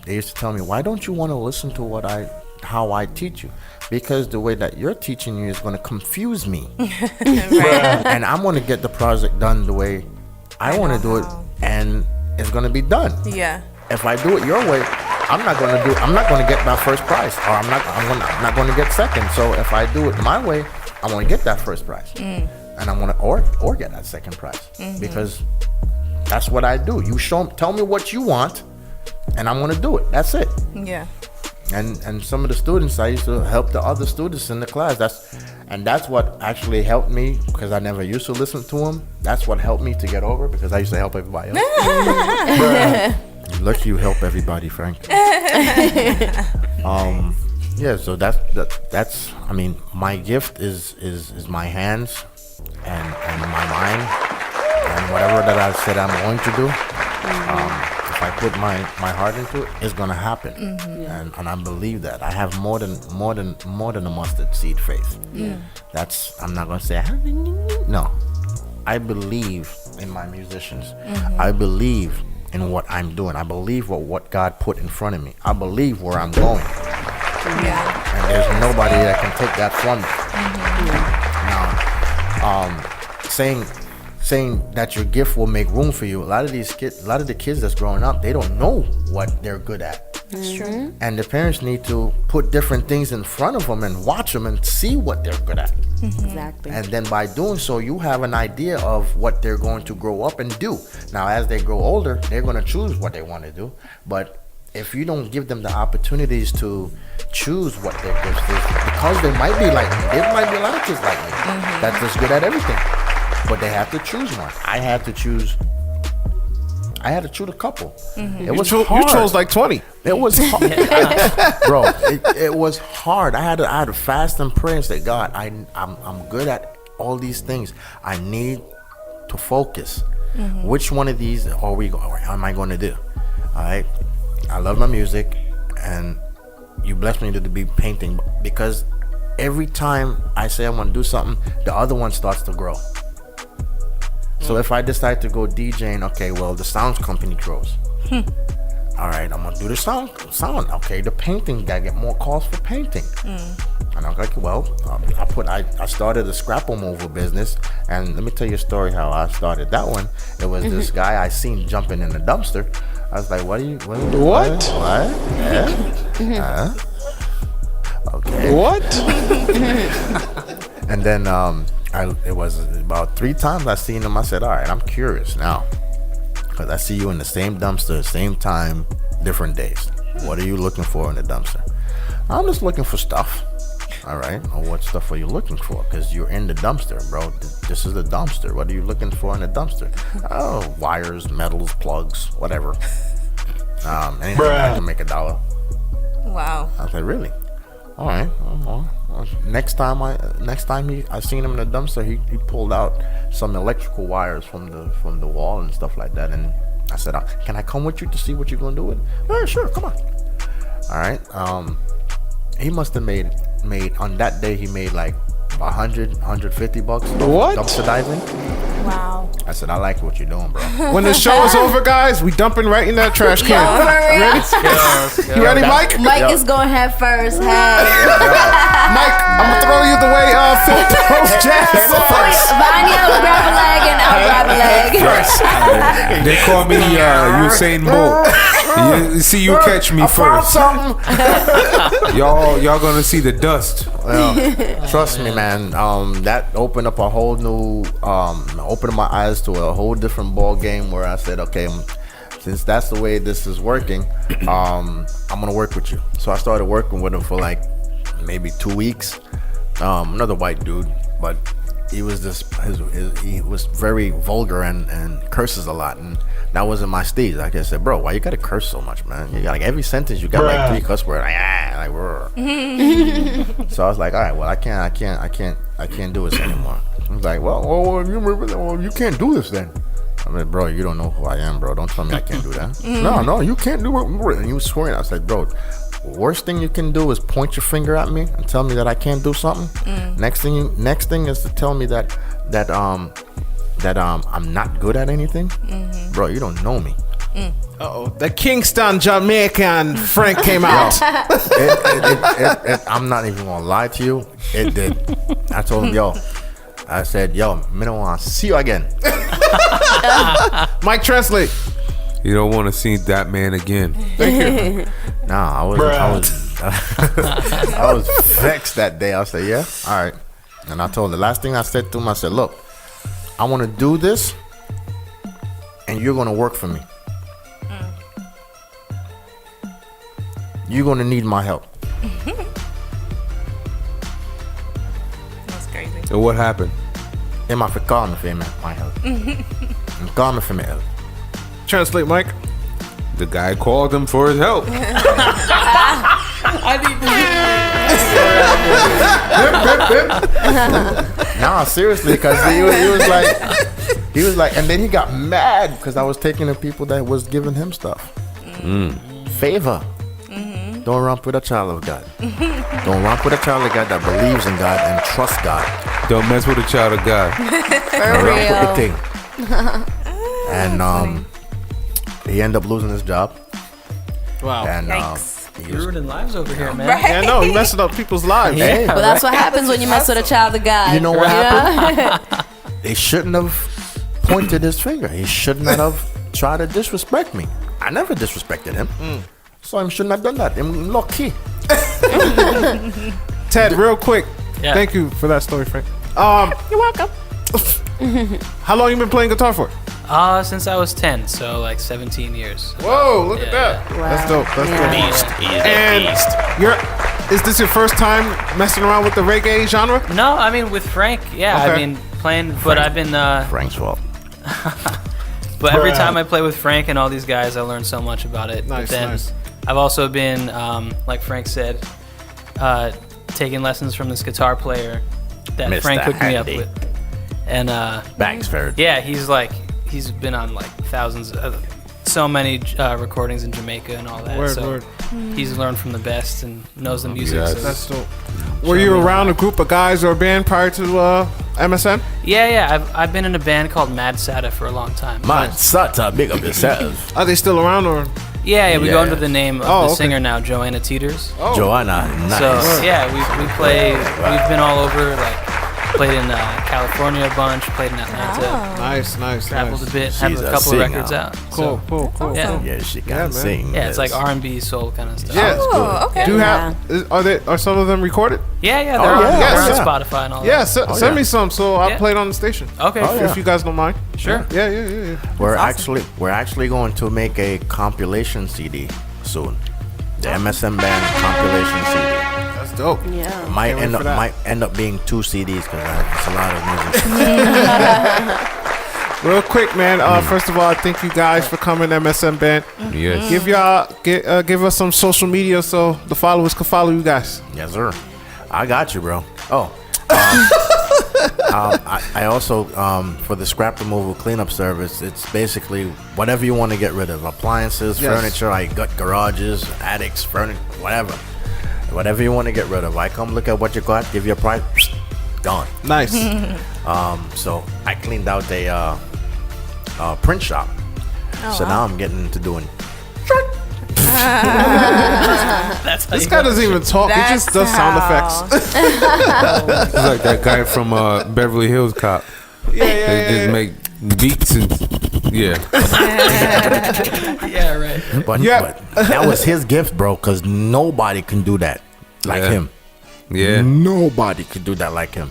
They used to tell me, why don't you want to listen to how I teach you? Because the way that you're teaching you is going to confuse me, and I'm going to get the project done the way I want to do it, and it's going to be done.
Yeah.
If I do it your way, I'm not going to get that first prize, or I'm not going to get second. So if I do it my way, I want to get that first prize, and I want to or get that second prize because that's what I do. You tell me what you want, and I'm going to do it. That's it.
Yeah.
And some of the students, I used to help the other students in the class. That's what actually helped me, because I never used to listen to them. That's what helped me to get over, because I used to help everybody else. Lucky you help everybody, Frank. Yeah, so that's I mean, my gift is my hands and my mind, and whatever that I said I'm going to do. If I put my heart into it, it's gonna happen, and I believe that. I have more than a mustard seed faith. That's, I'm not gonna say no. I believe in my musicians. I believe in what I'm doing. I believe what God put in front of me. I believe where I'm going,
Yeah.
and there's nobody that can take that from me. Now, saying that your gift will make room for you. A lot of the kids that's growing up, they don't know what they're good at.
That's true.
And the parents need to put different things in front of them and watch them and see what they're good at.
Exactly.
And then by doing so, you have an idea of what they're going to grow up and do. Now, as they grow older, they're going to choose what they want to do. But if you don't give them the opportunities to choose what their gifts is, because they might be like me, there might be a lot of kids like me that's just good at everything. But they have to choose one. I had to choose a couple. It was hard.
You chose like 20.
It was hard. Bro, it was hard. I had to fast and pray and say, God, I'm good at all these things. I need to focus. Which one of these am I going to do? All right. I love my music, and you blessed me to be painting, because every time I say I want to do something, the other one starts to grow. So if I decide to go DJing, okay, well, the sound company grows. All right, I'm gonna do the sound. Okay, the painting, gotta get more calls for painting. And I'm like, well, I started a scrapple mover business, and let me tell you a story how I started that one. It was this guy I seen jumping in the dumpster. I was like, what? Yeah. Okay.
What?
And then it was about 3 times I seen him. I said, all right, I'm curious now, because I see you in the same dumpster, same time, different days. What are you looking for in the dumpster? I'm just looking for stuff. All right. Well, what stuff are you looking for? Because you're in the dumpster, bro. This is the dumpster. What are you looking for in the dumpster? Oh, wires, metals, plugs, whatever. Anything that can make $1.
Wow.
I was like, really? all right. Next time I seen him in the dumpster, he pulled out some electrical wires from the wall and stuff like that, and I said, can I come with you to see what you're gonna do with it? Oh, sure, come on. All right. He must have made on that day, he made like $100, $150.
What?
Dumpster diving.
Wow.
I said, I like what you're doing, bro.
When the show is over, guys, we dumping right in that trash can. Ready? You ready, Mike?
Mike is going head first. Hey.
Mike, I'm gonna throw you the way Phil throws jazz first.
Vanya will grab a leg and I'll grab a leg.
They call me Usain Bolt. You see, you catch me first. Y'all gonna see the dust.
Well, trust me, man. That opened up a whole new, opened my eyes to a whole different ball game where I said, okay, since that's the way this is working, I'm gonna work with you. So I started working with him for like maybe 2 weeks. Another white dude, but he was he was very vulgar and curses a lot, and that wasn't my stage. Like I said, bro, why you gotta curse so much, man? You got like every sentence you got like 3 cuss words, So I was like, all right, well, I can't do this anymore. I was like, well, you can't do this then. I mean, bro, you don't know who I am, bro. Don't tell me I can't do that. No, you can't do it. And he was swearing. I was like, bro, worst thing you can do is point your finger at me and tell me that I can't do something. Next thing is to tell me that I'm not good at anything. Bro, you don't know me.
Uh-oh. The Kingston Jamaican Frank came out.
I'm not even gonna lie to you. It did. I told him, I said, I don't want to see you again.
Mike, translate.
You don't want to see that man again.
Thank you.
Nah, I was vexed that day. I said, yeah, all right. And I told him, the last thing I said to him, I said, look, I want to do this, and you're going to work for me. You're going to need my help.
That's crazy.
And what happened?
In my forgotten for my help. I'm coming for my help.
Translate, Mike.
The guy called him for his help.
Nah, seriously, because he was like, and then he got mad because I was taking the people that was giving him stuff. Favor. Don't romp with a child of God. Don't romp with a child of God that believes in God and trusts God.
Don't mess with a child of God.
For real.
Thing. And he ended up losing his job.
Wow.
And
Yikes.
he was,
Ruining lives over here, man.
Right.
Yeah, no, he messing up people's lives.
hey,
But that's what happens when you mess with a child of God.
you know what happened? They shouldn't have pointed his finger. He shouldn't have tried to disrespect me. I never disrespected him. So I shouldn't have done that. I'm lucky.
Ted, real quick.
Yeah.
Thank you for that story, Frank.
You're welcome.
How long you been playing guitar for?
Since I was 10, so like 17 years.
Whoa, look at
Yeah.
that.
Wow.
That's dope. That's
Yeah.
dope. And is this your first time messing around with the reggae genre?
No, I mean with Frank, yeah.
Okay.
I mean playing, but I've been.
Frank's fault.
But every time I play with Frank and all these guys, I learn so much about it.
Nice,
but then
nice.
I've also been, like Frank said, taking lessons from this guitar player that
Mr.
Frank hooked me up
Handy.
with. And
Thanks, Ferret.
yeah, he's been on like thousands of so many recordings in Jamaica and all that.
Word,
so
word.
he's learned from the best and knows the music.
Yes.
so-
That's dope. Were you around a group of guys or a band prior to MSM?
Yeah. I've been in a band called Mad Sata for a long time.
Man, Sata, big up yourself.
Are they still around or?
Yeah, we go
Yeah.
under the name of
Oh,
the
okay.
singer now, Joanna Teeters.
Oh.
Joanna, nice.
So yeah, we play. We've been all over. Like played in California a bunch. Played in Atlanta.
Nice, nice,
Traveled
nice.
a bit. Have
She's
a
a
couple
singer.
records out.
Cool,
So,
cool, cool.
yeah.
Yeah, she
Yeah,
can
man.
sing.
Yeah, it's like
Yes.
R&B, soul kind of stuff.
Yeah.
Oh, okay.
Do you have? Are some of them recorded?
Yeah, they're
Oh,
on,
yeah,
they're on
yeah.
Spotify and all
Yeah,
that.
send
yeah.
me some so I'll
Yeah.
play it on the station.
Okay,
Oh, yeah.
If you guys don't mind.
sure.
Yeah.
We're actually going to make a compilation CD soon. The MSM band compilation CD.
That's dope.
Yeah.
Might
wait for that.
end up being 2 CDs because it's a lot of music.
Real quick, man. First of all, I thank you guys for coming, MSM Band.
Yes.
Give us some social media so the followers can follow you guys.
Yes, sir. I got you, bro. Oh. I also, for the scrap removal cleanup service, it's basically whatever you want to get rid of. Appliances, furniture, I got garages, attics, furniture, whatever. Whatever you want to get rid of. I come look at what you got, give you a price, gone.
Nice.
So I cleaned out a print shop. So now I'm getting into doing.
That's how
This
you
guy
go.
doesn't even talk. He just does sound effects.
He's like that guy from Beverly Hills Cop. They just make beats and yeah.
Yeah, right.
But that was his gift, bro, because nobody can do that like him.
Yeah.
Nobody could do that like him.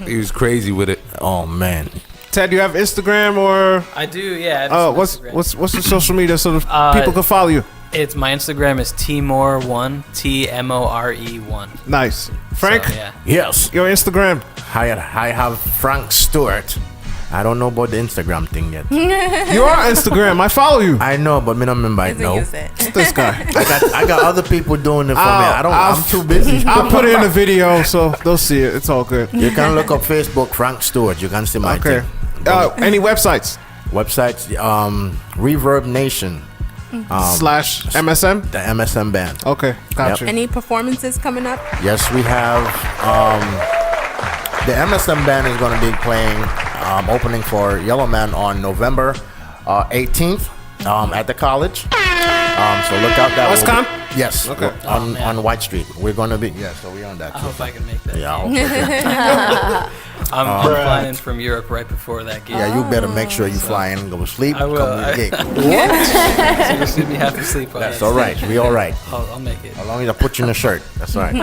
He was crazy with it.
Oh, man.
Ted, you have Instagram or?
I do, yeah.
Oh, what's the social media so the people can follow you?
It's my Instagram is Tmore1, TMORE1.
Nice. Frank,
So, yeah.
Yes.
your Instagram.
I have Frank Stewart. I don't know about the Instagram thing yet.
You are Instagram. I follow you.
I know, but me don't remember it.
Doesn't
No.
use it.
This guy.
I got other people doing it for me. I'm too busy.
I'll put it in the video so they'll see it. It's all good.
You can look up Facebook Frank Stewart. You can see my
Okay.
thing.
Any websites?
Websites, Reverb Nation,
Slash MSM?
the MSM band.
Okay, gotcha.
Any performances coming up?
Yes, we have the MSM band is going to be playing opening for Yellow Man on November 18th at the college. So look out that
Westcon?
Yes.
Okay.
On White Street. We're going to be so we're on that.
I hope I can make that.
Yeah, okay.
I'm flying in from Europe right before that gig.
Yeah, you better make sure you fly in, go to sleep,
I will.
come to the gig.
So you'll see me have to sleep on
That's
it.
all right. We all right.
I'll make it.
As long as I put you in a shirt. That's all right.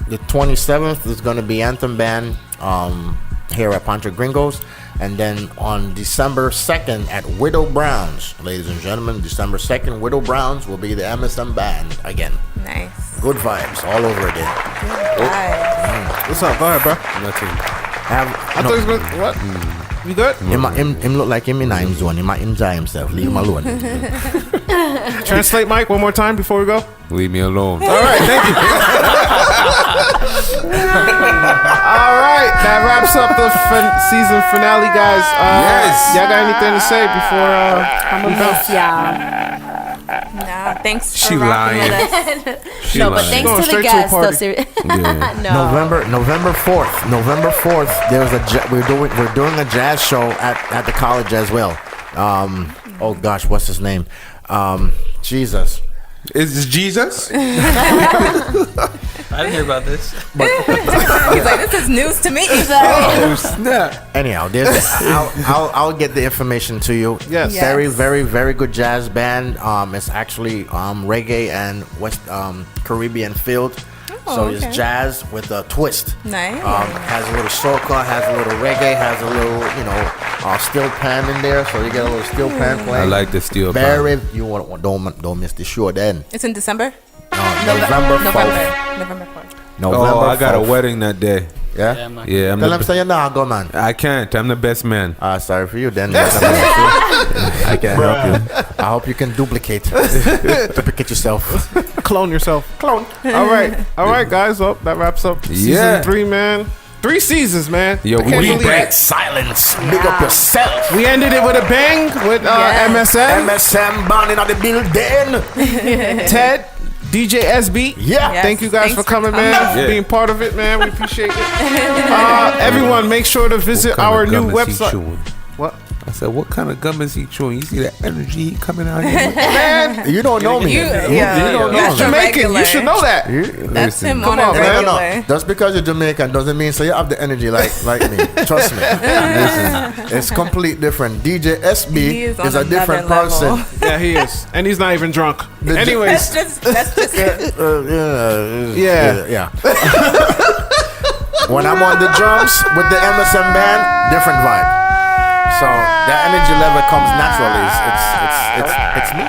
The 27th is going to be Anthem Band here at Pancho Gringos. And then on December 2nd at Widow Brown's, ladies and gentlemen, December 2nd, Widow Brown's will be the MSM Band again.
Nice.
Good vibes all over again.
Nice.
What's up? Go ahead, bro.
Nothing.
I thought he was going to... What? You good?
Him look like him in him zone. He might enjoy himself. Leave him alone.
Translate, Mike, one more time before we go.
Leave me alone.
All right, thank you. All right, that wraps up the season finale, guys.
Yes.
Y'all got anything to say before we bounce?
Yeah.
Nah, thanks for
She
rocking
lying.
with us.
She
No, but
lying.
thanks
Going
to the
straight to a
guests.
party.
though, seri-
Yeah.
No.
November 4th. There's we're doing a jazz show at the college as well. Oh gosh, what's his name? Jesus.
Is this Jesus?
I didn't hear about this.
He's like, this is news to me.
Oh, snap.
Anyhow, I'll get the information to you.
Yes.
Yes.
Very, very, very good jazz band. It's actually reggae and West Caribbean filled. So
okay.
it's jazz with a twist.
Nice.
Has a little soca, has a little reggae, has a little steel pan in there. So you get a little steel pan playing.
I like the steel pan.
Very. Don't miss the show then.
It's in December?
November 4th.
November 4th.
November
Oh, I got a
4th.
wedding that day.
Yeah?
I'm not
Yeah, I'm
Tell him
the,
say you're not go, man.
I can't. I'm the best man.
Sorry for you then. I can't help you. I hope you can duplicate yourself.
Clone yourself. Clone. All right, guys. Well, that wraps up season
Yeah.
3, man. 3 seasons, man.
Yo,
I can't
we
believe
back.
it.
Silence. Big up yourself.
We ended it with a bang with
Yes.
MSM,
MSM banding on the building.
Ted, DJSB.
Yeah.
Yes.
Thank you guys
Thanks
for coming,
for
man,
coming.
for
Yeah.
being part of it, man. We appreciate it. Everyone, make sure to visit
What kind
our
of
new
gum is he
website.
chewing?
What?
I said, what kind of gum is he chewing? You see that energy coming out here?
Man,
You don't know me.
You
You
don't
know
you're
me.
Jamaican.
regular.
You should know that.
That's him
Come
on a
on, man.
No,
regular.
Just because you're Jamaican doesn't mean so you have the energy like me. Trust me. Listen, it's complete different. DJ SB
He is on
is a different
another
person.
level.
Yeah, he is, and he's not even drunk. Anyways,
That's just
Yeah.
When I'm on the drums with the MSM band, different vibe. So the energy level comes naturally. It's me.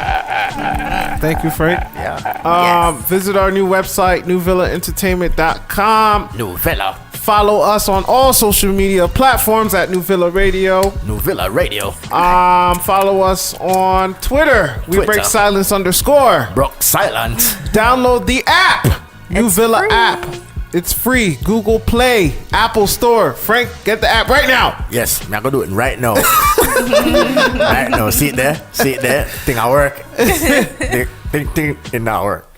thank you, Frank.
Yeah.
Visit our new website, newvillaentertainment.com.
New fella.
Follow us on all social media platforms at New Villa Radio.
New Villa Radio.
Follow us on Twitter. We break silence _
Broke silent.
Download the app. New Villa app. It's free. Google Play, Apple Store. Frank, get the app right now.
Yes, I'm gonna do it right now. Right now. See it there? See it there? Think I work? Think it not work.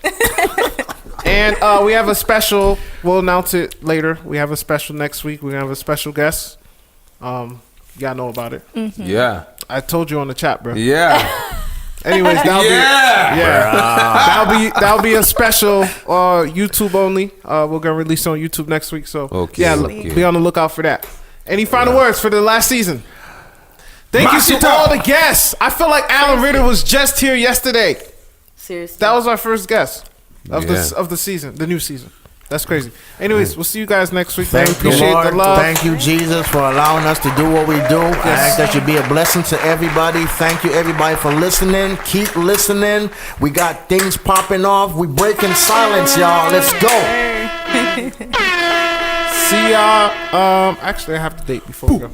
And we have a special. We'll announce it later. We have a special next week. We're gonna have a special guest. Y'all know about it.
Mm-hmm.
Yeah.
I told you on the chat, bro.
Yeah.
Anyways, that'll be a special YouTube only. We're gonna release it on YouTube next week. So be on the lookout for that. Any final words for the last season? Thank you to all the guests. I feel like Alan Ritter was just here yesterday.
Seriously,
that was our first guest of the season, the new season. That's crazy. Anyways, we'll see you guys next week. Appreciate the love.
Thank you, Jesus, for allowing us to do what we do. I ask that you be a blessing to everybody. Thank you, everybody, for listening. Keep listening. We got things popping off. We breaking silence, y'all. Let's go.
See y'all. Actually, I have the date before we go.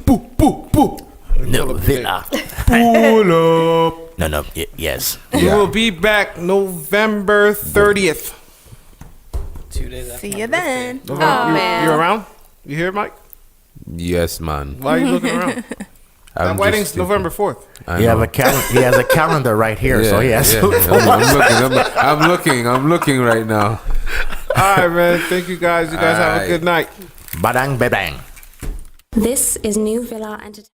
No Villa.
Pull up.
No. Yes.
We will be back November 30th.
2 days after.
See you then.
You around? You here, Mike?
Yes, man.
Why are you looking around? That wedding's November 4th.
He has a calendar right here, so he has.
I'm looking right now.
All right, man. Thank you guys. You guys have a good night.
Badang, badang.
This is New Villa Entertainment.